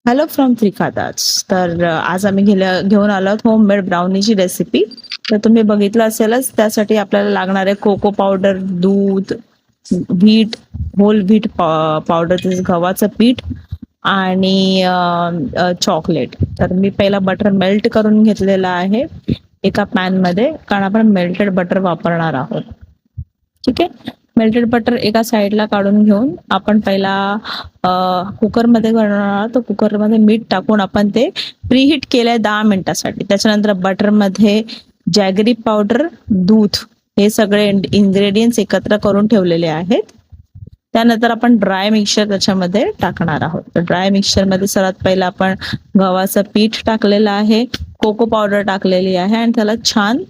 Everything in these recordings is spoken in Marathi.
Hello from त्रिकादाज. तर आज आम्ही घेऊन आलो आहोत होममेड ब्राउनीची रेसिपी. तर तुम्ही बघितलं असेलच. त्यासाठी आपल्याला लागणार आहे कोको पावडर, दूध, व्हीट, होल व्हीट पावडर, तसेच गव्हाचं पीठ आणि चॉकलेट. तर मी पहिला बटर मेल्ट करून घेतलेला आहे एका पॅन मध्ये, कारण आपण मेल्टेड बटर वापरणार आहोत. ठीक आहे. मेल्टेड बटर एका साईडला काढून घेऊन आपण पहिला कुकरमध्ये करणार. तर कुकरमध्ये मीठ टाकून आपण ते प्रीहीट केलंय 10 मिनिटासाठी. त्याच्यानंतर बटरमध्ये जॅगरी पावडर, दूध हे सगळे इन्ग्रेडियंट्स एकत्र करून ठेवलेले आहेत. त्यानंतर आपण ड्राय मिक्सचर त्याच्यामध्ये टाकणार आहोत. तर ड्राय मिक्सचर मध्ये सर्वात पहिला आपण गव्हाचं पीठ टाकलेलं आहे, कोको पावडर टाकलेली आहे आणि त्याला छान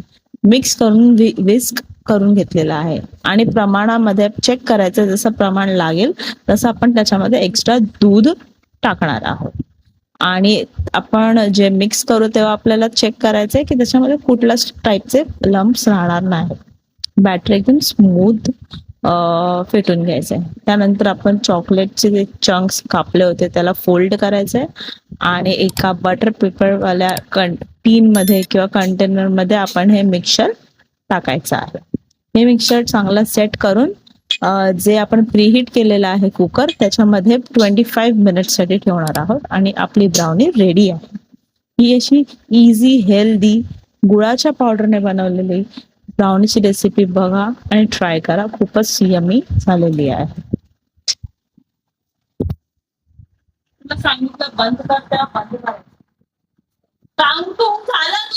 मिक्स करून विस्क करून घेतलेला आहे. आणि प्रमाणामध्ये चेक करायचं, जसं प्रमाण लागेल तसं आपण त्याच्यामध्ये एक्स्ट्रा दूध टाकणार आहोत. आणि आपण जे मिक्स करू तेव्हा आपल्याला चेक करायचंय की त्याच्यामध्ये कुठल्याच टाईपचे लंप्स राहणार नाही. बॅटर एकदम स्मूथ फेटून घ्यायचंय. त्यानंतर आपण चॉकलेटचे जे चंक्स कापले होते त्याला फोल्ड करायचंय आणि एका बटर पेपरवाल्या टीन मध्ये किंवा कंटेनर मध्ये आपण हे मिक्सचर टाकायचं आहे. हे मिक्सचर चांगलं सेट करून जे आपण प्रीहीट केलेलं आहे कुकर, त्याच्यामध्ये 25 मिनिट्ससाठी ठेवणार आहोत आणि आपली ब्राउनी रेडी आहे. ही अशी इझी, हेल्दी, गुळाच्या पावडरने बनवलेली ब्राउनीची रेसिपी बघा आणि ट्राय करा. खूपच यमी झालेली आहे. तुला सांगितलं बंद कर, त्या बंद करायचं सांगतो झालं.